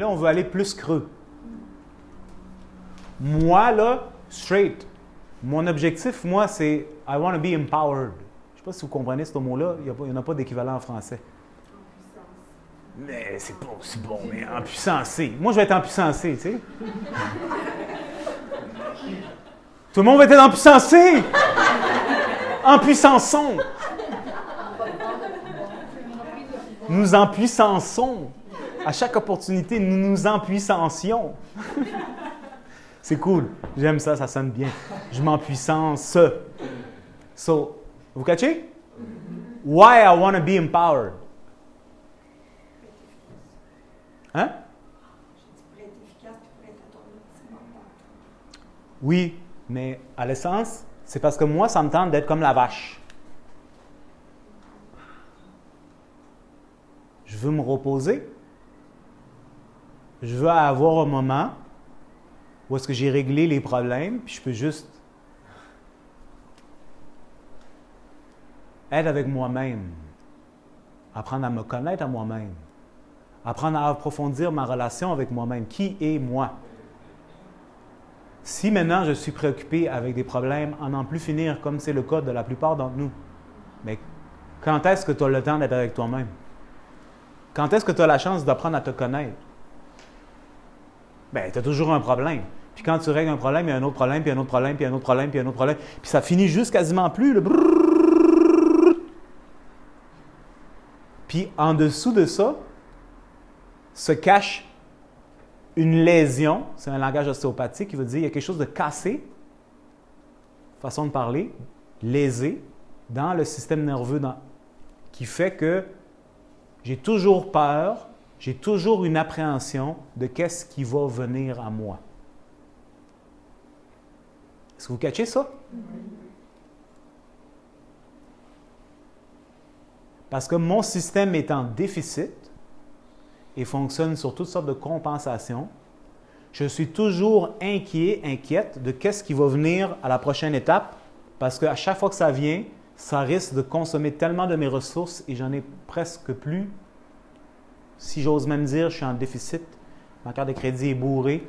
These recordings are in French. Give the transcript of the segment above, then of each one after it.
on veut aller plus creux. Moi, là, straight, mon objectif, moi, c'est « I want to be empowered ». Je ne sais pas si vous comprenez ce mot-là, il n'y en a pas d'équivalent en français. Mais c'est pas aussi bon, mais en puissance C. Moi, je vais être en puissance C, tu sais. Tout le monde va être en puissance C! En puissançons! Nous empuissançons. À chaque opportunité, nous nous empuissancions. C'est cool. J'aime ça, ça sonne bien. Je m'empuissance. So, vous catchez? Why I want to be empowered? Hein? Oui, mais à l'essence, c'est parce que moi, ça me tente d'être comme la vache. Je veux me reposer. Je veux avoir un moment où est-ce que j'ai réglé les problèmes, puis je peux juste être avec moi-même, apprendre à me connaître à moi-même, apprendre à approfondir ma relation avec moi-même. Qui est moi? Si maintenant je suis préoccupé avec des problèmes à n'en plus finir, comme c'est le cas de la plupart d'entre nous, mais quand est-ce que tu as le temps d'être avec toi-même? Quand est-ce que tu as la chance d'apprendre à te connaître? Bien, tu as toujours un problème. Puis quand tu règles un problème, il y a un autre problème, puis un autre problème, puis un autre problème, puis un autre problème. Puis ça finit juste quasiment plus. Le brrrr. Puis en dessous de ça, se cache une lésion. C'est un langage ostéopathique qui veut dire qu'il y a quelque chose de cassé, façon de parler, lésé, dans le système nerveux qui fait que j'ai toujours peur, j'ai toujours une appréhension de qu'est-ce qui va venir à moi. Est-ce que vous catchez ça? Parce que mon système est en déficit et fonctionne sur toutes sortes de compensations, je suis toujours inquiète de qu'est-ce qui va venir à la prochaine étape parce qu'à chaque fois que ça vient, ça risque de consommer tellement de mes ressources et j'en ai presque plus. Si j'ose même dire, je suis en déficit. Ma carte de crédit est bourrée.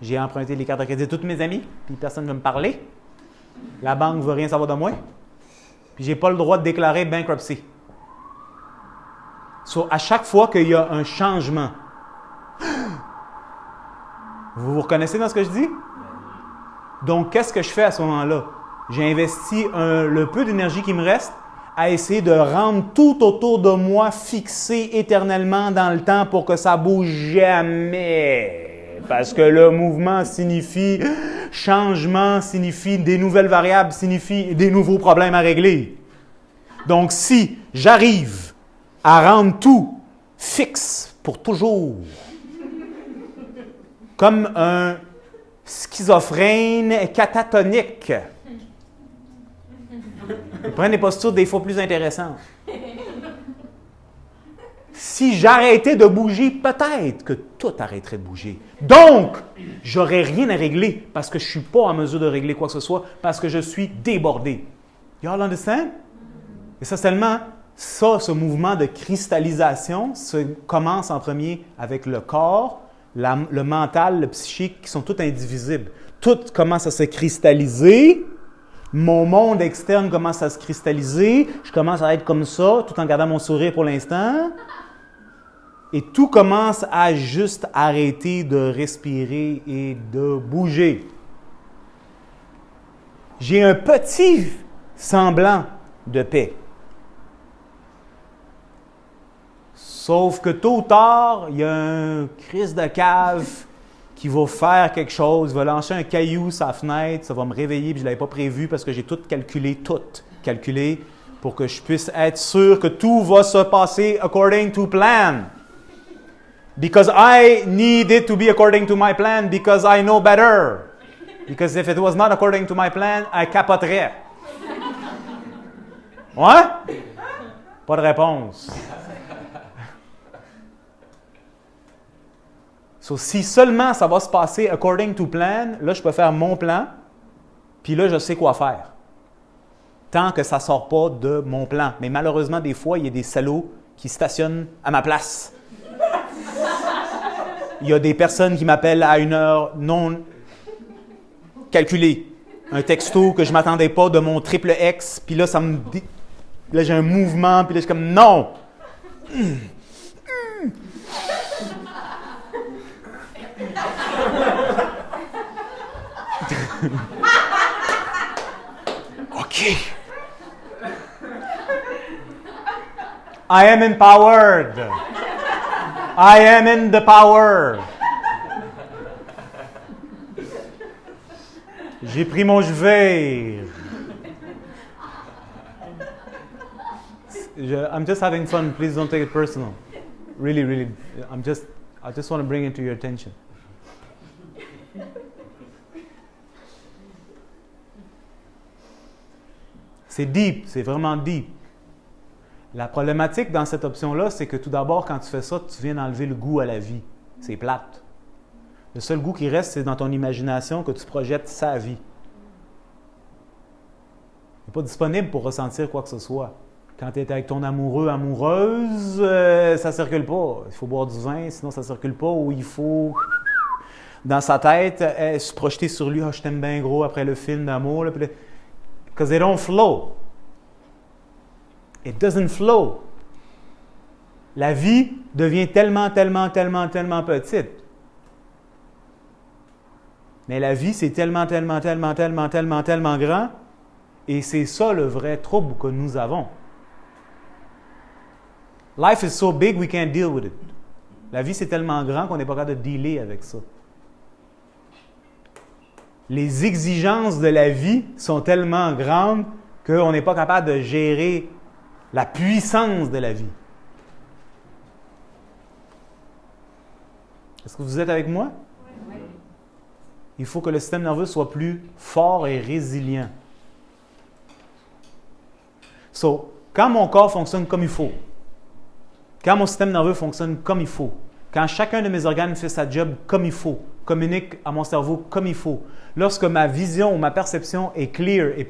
J'ai emprunté les cartes de crédit de tous mes amis, puis personne ne veut me parler. La banque ne veut rien savoir de moi. Puis je n'ai pas le droit de déclarer bankruptcy. So, à chaque fois qu'il y a un changement, vous vous reconnaissez dans ce que je dis? Donc, qu'est-ce que je fais à ce moment-là? J'ai investi le peu d'énergie qui me reste à essayer de rendre tout autour de moi fixé éternellement dans le temps pour que ça ne bouge jamais. Parce que le mouvement signifie changement, signifie des nouvelles variables, signifie des nouveaux problèmes à régler. Donc, si j'arrive à rendre tout fixe pour toujours, comme un schizophrène catatonique, ils prennent des postures des fois plus intéressantes. Si j'arrêtais de bouger, peut-être que tout arrêterait de bouger. Donc, j'aurais rien à régler parce que je ne suis pas en mesure de régler quoi que ce soit parce que je suis débordé. Y'all understand? Et ça, seulement, ce mouvement de cristallisation commence en premier avec le corps, le mental, le psychique, qui sont tous indivisibles. Tout commence à se cristalliser. Mon monde externe commence à se cristalliser. Je commence à être comme ça, tout en gardant mon sourire pour l'instant. Et tout commence à juste arrêter de respirer et de bouger. J'ai un petit semblant de paix. Sauf que tôt ou tard, il y a un crise de cave qui va faire quelque chose, va lancer un caillou sur la fenêtre, ça va me réveiller, puis je ne l'avais pas prévu parce que j'ai tout calculé pour que je puisse être sûr que tout va se passer according to plan. Because I need it to be according to my plan because I know better. Because if it was not according to my plan, I capoterais. Ouais? Pas de réponse. So, si seulement ça va se passer according to plan, là, je peux faire mon plan, puis là, je sais quoi faire. Tant que ça ne sort pas de mon plan. Mais malheureusement, des fois, il y a des salauds qui stationnent à ma place. Il y a des personnes qui m'appellent à une heure non calculée. Un texto que je ne m'attendais pas de mon triple X, puis là, ça me dit... Là, j'ai un mouvement, puis là, je suis comme, non! OK. I am empowered. I am in the power. J'ai pris mon jevir. I'm just having fun. Please don't take it personal. Really, really. I just want to bring it to your attention. C'est deep, c'est vraiment deep. La problématique dans cette option-là, c'est que tout d'abord, quand tu fais ça, tu viens d'enlever le goût à la vie. C'est plate. Le seul goût qui reste, c'est dans ton imagination que tu projettes sa vie. Tu n'es pas disponible pour ressentir quoi que ce soit. Quand tu es avec ton amoureux, amoureuse, ça ne circule pas. Il faut boire du vin, sinon ça ne circule pas. Ou il faut, dans sa tête, se projeter sur lui. « Ah, je t'aime bien gros » après le film d'amour. Because they don't flow. It doesn't flow. La vie devient tellement petite. Mais la vie, c'est tellement grand. Et c'est ça le vrai trouble que nous avons. Life is so big, we can't deal with it. La vie, c'est tellement grand qu'on n'est pas capable de dealer avec ça. Les exigences de la vie sont tellement grandes qu'on n'est pas capable de gérer la puissance de la vie. Est-ce que vous êtes avec moi? Oui. Il faut que le système nerveux soit plus fort et résilient. So, quand mon corps fonctionne comme il faut, quand mon système nerveux fonctionne comme il faut, quand chacun de mes organes fait sa job comme il faut, communique à mon cerveau comme il faut, lorsque ma vision ou ma perception est clear et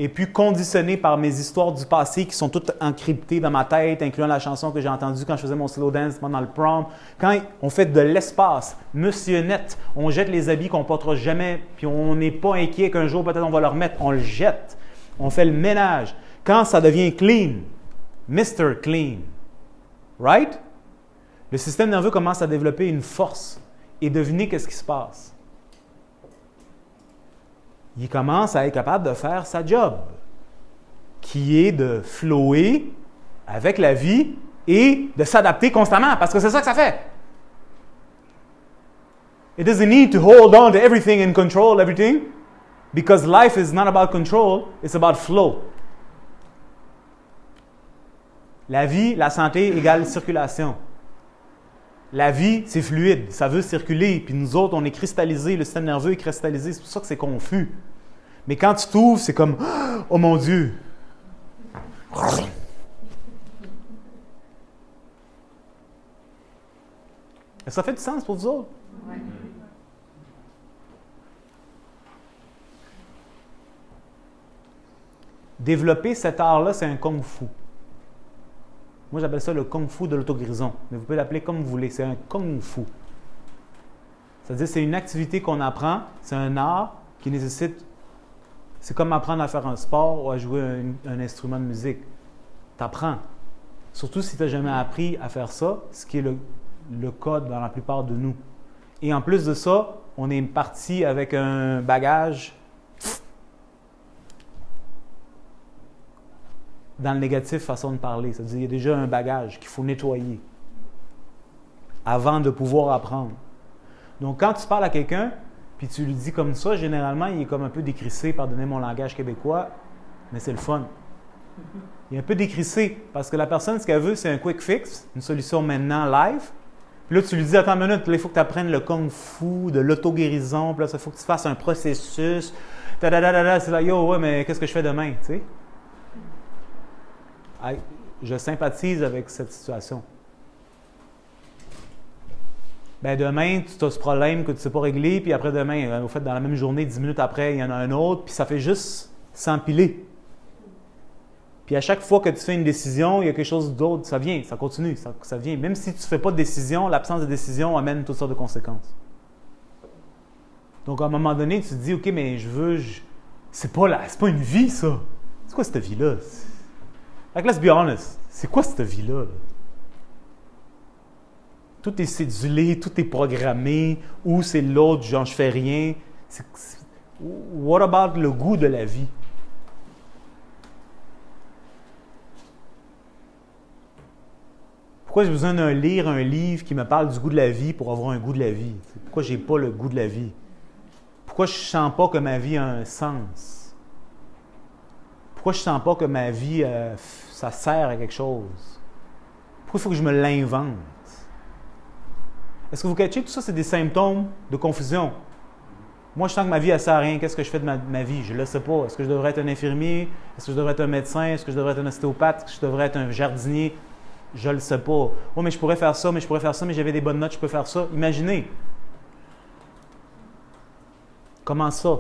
puis conditionnée par mes histoires du passé qui sont toutes encryptées dans ma tête, incluant la chanson que j'ai entendue quand je faisais mon slow dance pendant le prom, quand on fait de l'espace, monsieur net, on jette les habits qu'on ne portera jamais, puis on n'est pas inquiet qu'un jour peut-être on va le remettre, on le jette, on fait le ménage. Quand ça devient clean, Mr. Clean, right? Le système nerveux commence à développer une force. Et devinez qu'est-ce qui se passe. Il commence à être capable de faire sa job, qui est de flower avec la vie et de s'adapter constamment, parce que c'est ça que ça fait. It doesn't need to hold on to everything and control everything, because life is not about control, it's about flow. La vie, la santé égale circulation. La vie, c'est fluide, ça veut circuler. Puis nous autres, on est cristallisés, le système nerveux est cristallisé. C'est pour ça que c'est confus. Mais quand tu t'ouvres, c'est comme « Oh mon Dieu! » Ça fait du sens pour vous autres? Oui. Développer cet art-là, c'est un kung-fu. Moi, j'appelle ça le kung-fu de l'auto-guérison. Mais vous pouvez l'appeler comme vous voulez. C'est un kung-fu. C'est-à-dire, c'est une activité qu'on apprend. C'est un art qui nécessite... C'est comme apprendre à faire un sport ou à jouer un instrument de musique. Tu apprends. Surtout si tu n'as jamais appris à faire ça, ce qui est le cas dans la plupart de nous. Et en plus de ça, on est parti avec un bagage dans le négatif, façon de parler. C'est-à-dire qu'il y a déjà un bagage qu'il faut nettoyer avant de pouvoir apprendre. Donc, quand tu parles à quelqu'un, puis tu lui dis comme ça, généralement, il est comme un peu décrissé, pardonnez mon langage québécois, mais c'est le fun. Il est un peu décrissé, parce que la personne, ce qu'elle veut, c'est un quick fix, une solution maintenant live. Puis là, tu lui dis, attends une minute, là, il faut que tu apprennes le kung-fu, de l'auto-guérison, puis là, il faut que tu fasses un processus. C'est là, yo, ouais, mais qu'est-ce que je fais demain, tu sais? Je sympathise avec cette situation. Ben demain, tu as ce problème que tu ne sais pas régler, puis après demain, au fait, dans la même journée, 10 minutes après, il y en a un autre, puis ça fait juste s'empiler. Puis à chaque fois que tu fais une décision, il y a quelque chose d'autre, ça vient, ça continue, ça vient. Même si tu ne fais pas de décision, l'absence de décision amène toutes sortes de conséquences. Donc à un moment donné, tu te dis, OK, mais c'est pas une vie, ça. C'est quoi cette vie-là? Like, let's be honest. C'est quoi cette vie-là? Là? Tout est cédulé, tout est programmé, ou c'est l'autre, genre je fais rien. What about le goût de la vie? Pourquoi j'ai besoin de lire un livre qui me parle du goût de la vie pour avoir un goût de la vie? Pourquoi j'ai pas le goût de la vie? Pourquoi je ne sens pas que ma vie a un sens? Pourquoi je ne sens pas que ma vie, ça sert à quelque chose? Pourquoi il faut que je me l'invente? Est-ce que vous catchez? Tout ça, c'est des symptômes de confusion. Moi, je sens que ma vie, elle ne sert à rien. Qu'est-ce que je fais de ma vie? Je ne le sais pas. Est-ce que je devrais être un infirmier? Est-ce que je devrais être un médecin? Est-ce que je devrais être un ostéopathe? Est-ce que je devrais être un jardinier? Je ne le sais pas. Oh, mais je pourrais faire ça, mais j'avais des bonnes notes, je peux faire ça. Imaginez. Comment ça?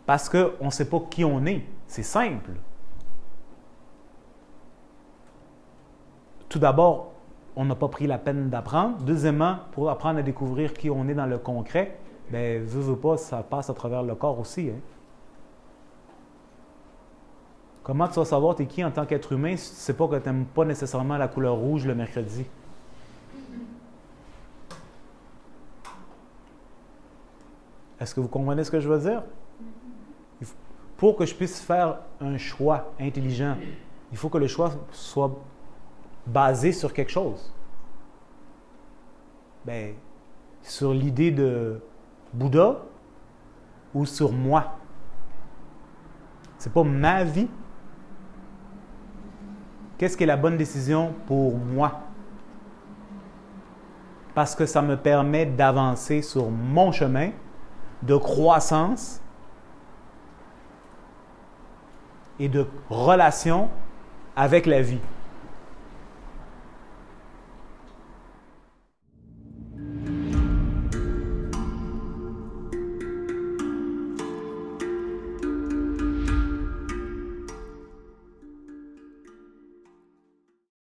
Parce qu'on ne sait pas qui on est. C'est simple. Tout d'abord, on n'a pas pris la peine d'apprendre. Deuxièmement, pour apprendre à découvrir qui on est dans le concret, bien, veux pas, ça passe à travers le corps aussi. Hein? Comment tu vas savoir t'es qui en tant qu'être humain si tu ne sais pas que tu n'aimes pas nécessairement la couleur rouge le mercredi? Est-ce que vous comprenez ce que je veux dire? Pour que je puisse faire un choix intelligent, il faut que le choix soit basé sur quelque chose. Bien, sur l'idée de Bouddha ou sur moi. C'est pas ma vie. Qu'est-ce qui est la bonne décision pour moi? Parce que ça me permet d'avancer sur mon chemin de croissance et de relation avec la vie.